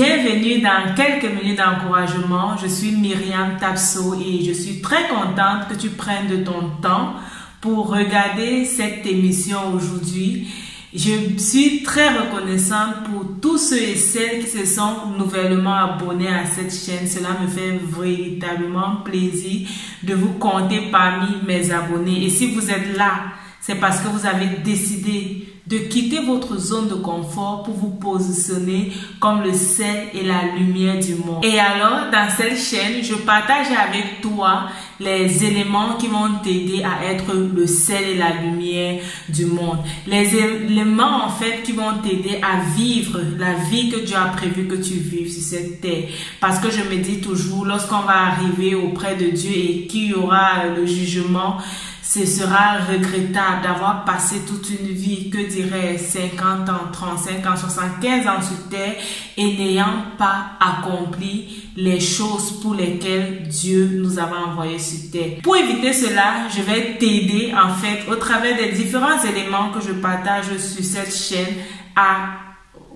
Bienvenue dans quelques minutes d'encouragement. Je suis Myriam Tapso et je suis très contente que tu prennes de ton temps pour regarder cette émission aujourd'hui. Je suis très reconnaissante pour tous ceux et celles qui se sont nouvellement abonnés à cette chaîne. Cela me fait véritablement plaisir de vous compter parmi mes abonnés. Et si vous êtes là, c'est parce que vous avez décidé de quitter votre zone de confort pour vous positionner comme le sel et la lumière du monde. Et alors, dans cette chaîne, je partage avec toi les éléments qui vont t'aider à être le sel et la lumière du monde. Les éléments, en fait, qui vont t'aider à vivre la vie que Dieu a prévu que tu vives sur cette terre. Parce que je me dis toujours, lorsqu'on va arriver auprès de Dieu et qu'il y aura le jugement, ce sera regrettable d'avoir passé toute une vie, que dirais 50 ans, 35 ans, 75 ans sur terre et n'ayant pas accompli les choses pour lesquelles Dieu nous avait envoyés sur terre. Pour éviter cela, je vais t'aider en fait au travers des différents éléments que je partage sur cette chaîne à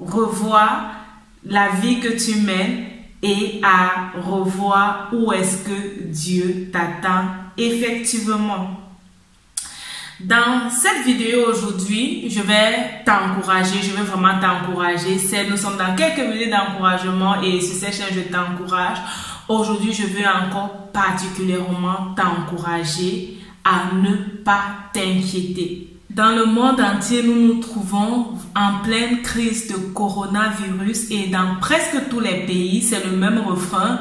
revoir la vie que tu mènes et à revoir où est-ce que Dieu t'attend effectivement. Dans cette vidéo aujourd'hui, je vais t'encourager, je vais vraiment t'encourager. Nous sommes dans quelques minutes d'encouragement et sur cette chaîne, je t'encourage. Aujourd'hui, je veux encore particulièrement t'encourager à ne pas t'inquiéter. Dans le monde entier, nous nous trouvons en pleine crise de coronavirus et dans presque tous les pays, c'est le même refrain.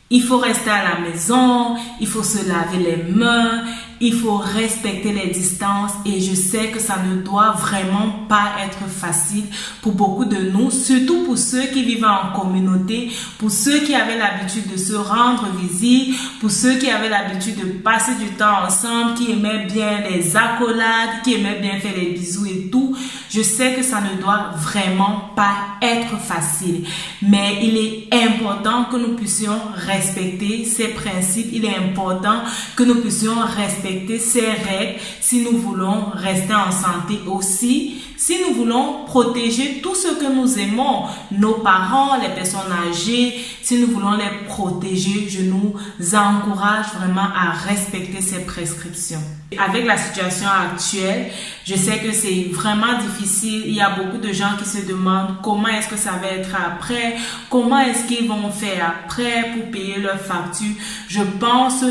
Il faut rester à la maison, il faut se laver les mains, il faut respecter les distances et je sais que ça ne doit vraiment pas être facile pour beaucoup de nous, surtout pour ceux qui vivent en communauté, pour ceux qui avaient l'habitude de se rendre visite, pour ceux qui avaient l'habitude de passer du temps ensemble, qui aimaient bien les accolades, qui aimaient bien faire les bisous et tout. Je sais que ça ne doit vraiment pas être facile, mais il est important que nous puissions respecter ces principes, il est important que nous puissions respecter ces règles si nous voulons rester en santé aussi, si nous voulons protéger tout ce que nous aimons, nos parents, les personnes âgées, si nous voulons les protéger, je nous encourage vraiment à respecter ces prescriptions. Avec la situation actuelle, je sais que c'est vraiment difficile. Il y a beaucoup de gens qui se demandent comment est-ce que ça va être après, comment est-ce qu'ils vont faire après pour payer leurs factures. Je pense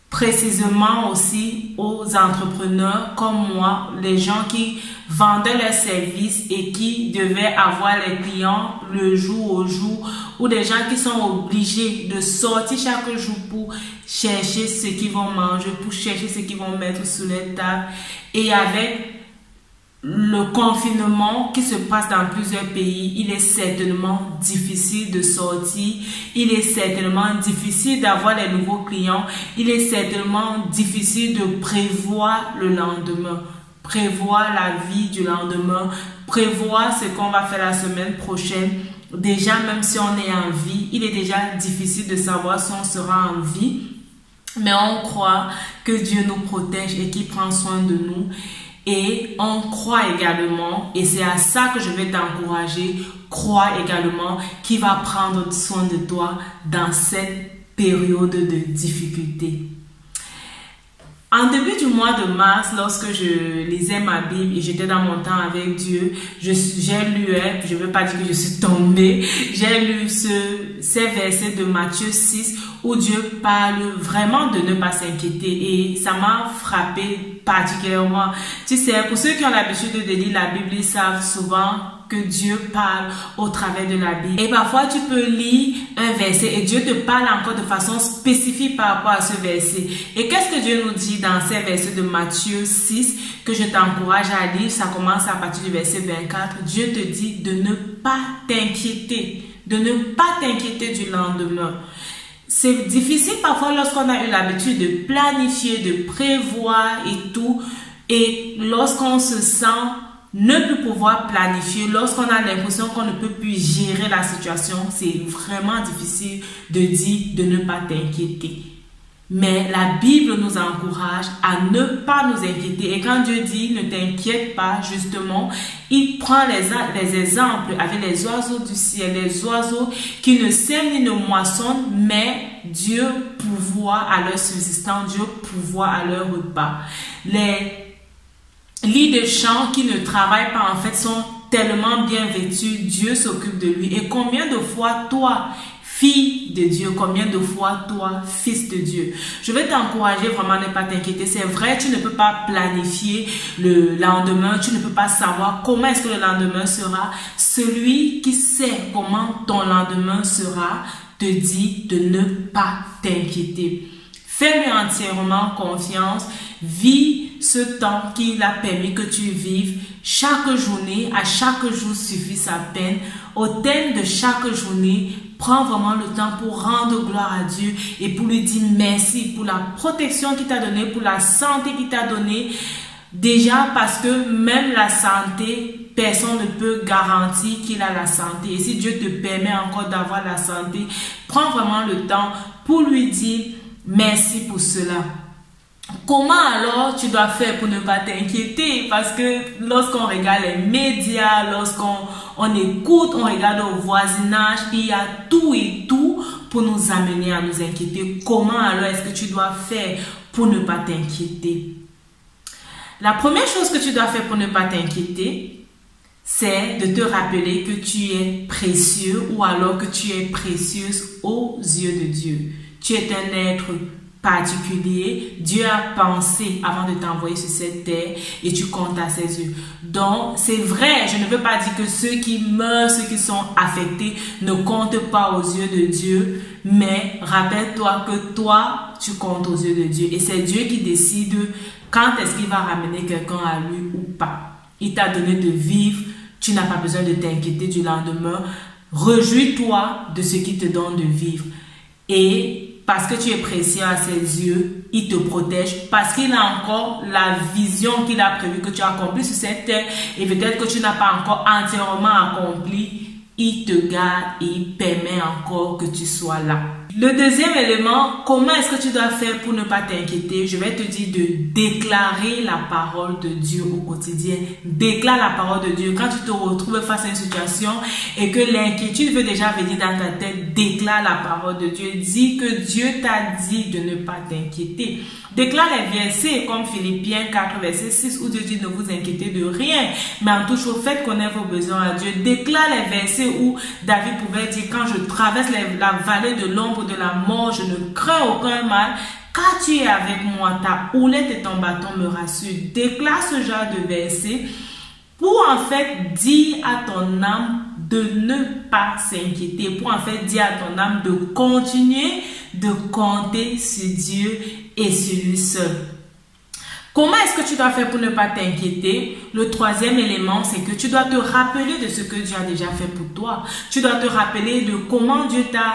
précisément aussi aux entrepreneurs comme moi, les gens qui vendaient leurs services et qui devaient avoir les clients le jour au jour, ou des gens qui sont obligés de sortir chaque jour pour chercher ce qu'ils vont manger, pour chercher ce qu'ils vont mettre sur les tables. Et avec le confinement qui se passe dans plusieurs pays, il est certainement difficile de sortir, il est certainement difficile d'avoir les nouveaux clients, il est certainement difficile de prévoir le lendemain, prévoir la vie du lendemain, prévoir ce qu'on va faire la semaine prochaine. Déjà, même si on est en vie, il est déjà difficile de savoir si on sera en vie, mais on croit que Dieu nous protège et qu'il prend soin de nous. Et on croit également, et c'est à ça que je vais t'encourager, crois également qu'il va prendre soin de toi dans cette période de difficulté. En début du mois de mars, lorsque je lisais ma Bible et j'étais dans mon temps avec Dieu, j'ai lu, je ne veux pas dire que je suis tombée, j'ai lu ces versets de Matthieu 6 où Dieu parle vraiment de ne pas s'inquiéter et ça m'a frappé particulièrement. Tu sais, pour ceux qui ont l'habitude de lire la Bible, ils savent souvent que Dieu parle au travers de la Bible. Et parfois, tu peux lire un verset et Dieu te parle encore de façon spécifique par rapport à ce verset. Et qu'est-ce que Dieu nous dit dans ces versets de Matthieu 6 que je t'encourage à lire? Ça commence à partir du verset 24. Dieu te dit de ne pas t'inquiéter, de ne pas t'inquiéter du lendemain. C'est difficile parfois lorsqu'on a eu l'habitude de planifier, de prévoir et tout. Et lorsqu'on se sent ne plus pouvoir planifier, lorsqu'on a l'impression qu'on ne peut plus gérer la situation, c'est vraiment difficile de dire de ne pas t'inquiéter. Mais la Bible nous encourage à ne pas nous inquiéter. Et quand Dieu dit ne t'inquiète pas, justement, il prend les exemples avec les oiseaux du ciel, les oiseaux qui ne sèment ni ne moissonnent, mais Dieu pourvoit à leur subsistance, Dieu pourvoit à leur repas. Les lits de champs qui ne travaillent pas, en fait, sont tellement bien vêtus, Dieu s'occupe de lui. Et combien de fois toi, fille de Dieu, combien de fois toi, fils de Dieu? Je vais t'encourager vraiment à ne pas t'inquiéter. C'est vrai, tu ne peux pas planifier le lendemain, tu ne peux pas savoir comment est-ce que le lendemain sera. Celui qui sait comment ton lendemain sera te dit de ne pas t'inquiéter. Fais-lui entièrement confiance. Vis ce temps qu'il a permis que tu vives. Chaque journée, à chaque jour suffit sa peine. Au terme de chaque journée, prends vraiment le temps pour rendre gloire à Dieu et pour lui dire merci pour la protection qu'il t'a donnée, pour la santé qu'il t'a donnée. Déjà parce que même la santé, personne ne peut garantir qu'il a la santé. Et si Dieu te permet encore d'avoir la santé, prends vraiment le temps pour lui dire merci pour cela. Comment alors tu dois faire pour ne pas t'inquiéter? Parce que lorsqu'on regarde les médias, lorsqu'on écoute, on regarde au voisinage, il y a tout et tout pour nous amener à nous inquiéter. Comment alors est-ce que tu dois faire pour ne pas t'inquiéter? La première chose que tu dois faire pour ne pas t'inquiéter, c'est de te rappeler que tu es précieux ou alors que tu es précieuse aux yeux de Dieu. Tu es un être particulier. Dieu a pensé avant de t'envoyer sur cette terre et tu comptes à ses yeux. Donc, c'est vrai, je ne veux pas dire que ceux qui meurent, ceux qui sont affectés ne comptent pas aux yeux de Dieu, mais rappelle-toi que toi, tu comptes aux yeux de Dieu et c'est Dieu qui décide quand est-ce qu'il va ramener quelqu'un à lui ou pas. Il t'a donné de vivre, tu n'as pas besoin de t'inquiéter du lendemain. Réjouis-toi de ce qu'il te donne de vivre. Et parce que tu es précieux à ses yeux, il te protège parce qu'il a encore la vision qu'il a prévu que tu as accomplie sur cette terre et peut-être que tu n'as pas encore entièrement accompli. Il te garde et il permet encore que tu sois là. Le deuxième élément, comment est-ce que tu dois faire pour ne pas t'inquiéter? Je vais te dire de déclarer la parole de Dieu au quotidien. Déclare la parole de Dieu. Quand tu te retrouves face à une situation et que l'inquiétude veut déjà venir dans ta tête, déclare la parole de Dieu. Dis que Dieu t'a dit de ne pas t'inquiéter. Déclare les versets comme Philippiens 4, verset 6 où Dieu dit ne vous inquiétez de rien, mais en tout chose faites connaître vos besoins à Dieu. Déclare les versets où David pouvait dire quand je traverse la vallée de l'ombre de la mort, je ne crains aucun mal, car tu es avec moi, ta houlette et ton bâton me rassurent. Déclare ce genre de verset pour en fait dire à ton âme de ne pas s'inquiéter, pour en fait dire à ton âme de continuer de compter sur Dieu et sur lui seul. Comment est-ce que tu dois faire pour ne pas t'inquiéter? Le troisième élément, c'est que tu dois te rappeler de ce que Dieu a déjà fait pour toi. Tu dois te rappeler de comment Dieu t'a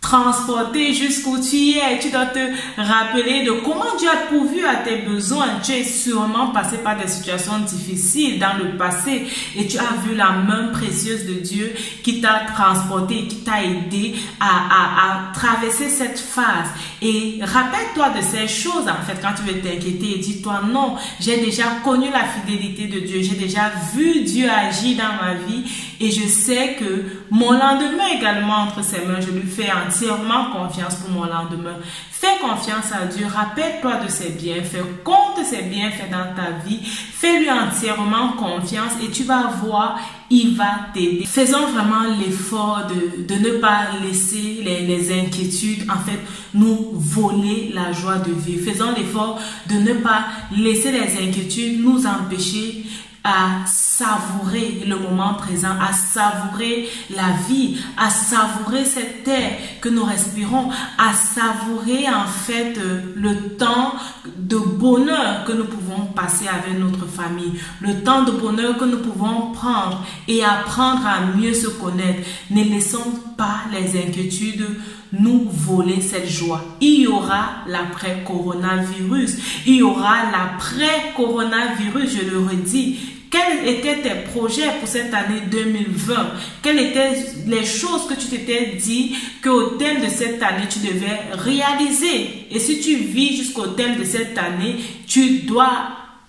transporté jusqu'où tu es. Tu dois te rappeler de comment Dieu a pourvu à tes besoins. Tu es sûrement passé par des situations difficiles dans le passé et tu as vu la main précieuse de Dieu qui t'a transporté, qui t'a aidé à traverser cette phase. Et rappelle-toi de ces choses en fait quand tu veux t'inquiéter et dis-toi non, j'ai déjà connu la fidélité de Dieu, j'ai déjà vu Dieu agir dans ma vie et je sais que mon lendemain également entre ses mains, je lui fais entièrement confiance pour mon lendemain. Fais confiance à Dieu, rappelle-toi de ses bienfaits, compte ses bienfaits dans ta vie, fais-lui entièrement confiance et tu vas voir, il va t'aider. Faisons vraiment l'effort de ne pas laisser les inquiétudes, en fait, nous voler la joie de vivre. Faisons l'effort de ne pas laisser les inquiétudes nous empêcher à savourer le moment présent, à savourer la vie, à savourer cette terre que nous respirons, à savourer en fait le temps de bonheur que nous pouvons passer avec notre famille, le temps de bonheur que nous pouvons prendre et apprendre à mieux se connaître. Ne laissons pas les inquiétudes nous voler cette joie. Il y aura l'après-coronavirus. Il y aura l'après-coronavirus, je le redis. Quels étaient tes projets pour cette année 2020? Quelles étaient les choses que tu t'étais dit qu'au thème de cette année, tu devais réaliser? Et si tu vis jusqu'au thème de cette année, tu dois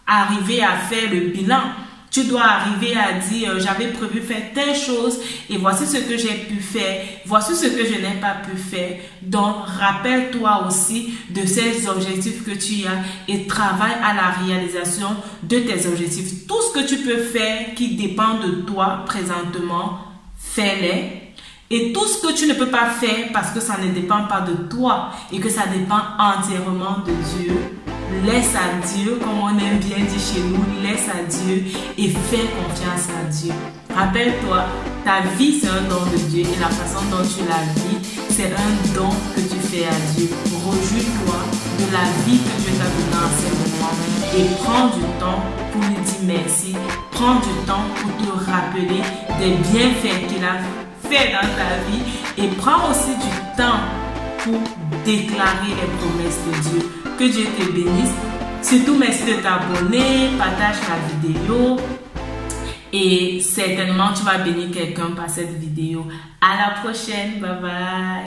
arriver à faire le bilan. Tu dois arriver à dire, j'avais prévu faire telle chose et voici ce que j'ai pu faire, voici ce que je n'ai pas pu faire. Donc, rappelle-toi aussi de ces objectifs que tu as et travaille à la réalisation de tes objectifs. Tout ce que tu peux faire qui dépend de toi présentement, fais-les. Et tout ce que tu ne peux pas faire parce que ça ne dépend pas de toi et que ça dépend entièrement de Dieu, laisse à Dieu, comme on aime bien dire chez nous, laisse à Dieu et fais confiance à Dieu. Rappelle-toi, ta vie c'est un don de Dieu et la façon dont tu la vis, c'est un don que tu fais à Dieu. Réjouis-toi de la vie que Dieu t'a donnée en ce moment et prends du temps pour lui dire merci. Prends du temps pour te rappeler des bienfaits qu'il a fait dans ta vie et prends aussi du temps pour déclarer les promesses de Dieu. Que Dieu te bénisse. Surtout, merci de t'abonner, partage la vidéo et certainement tu vas bénir quelqu'un par cette vidéo. À la prochaine, bye bye.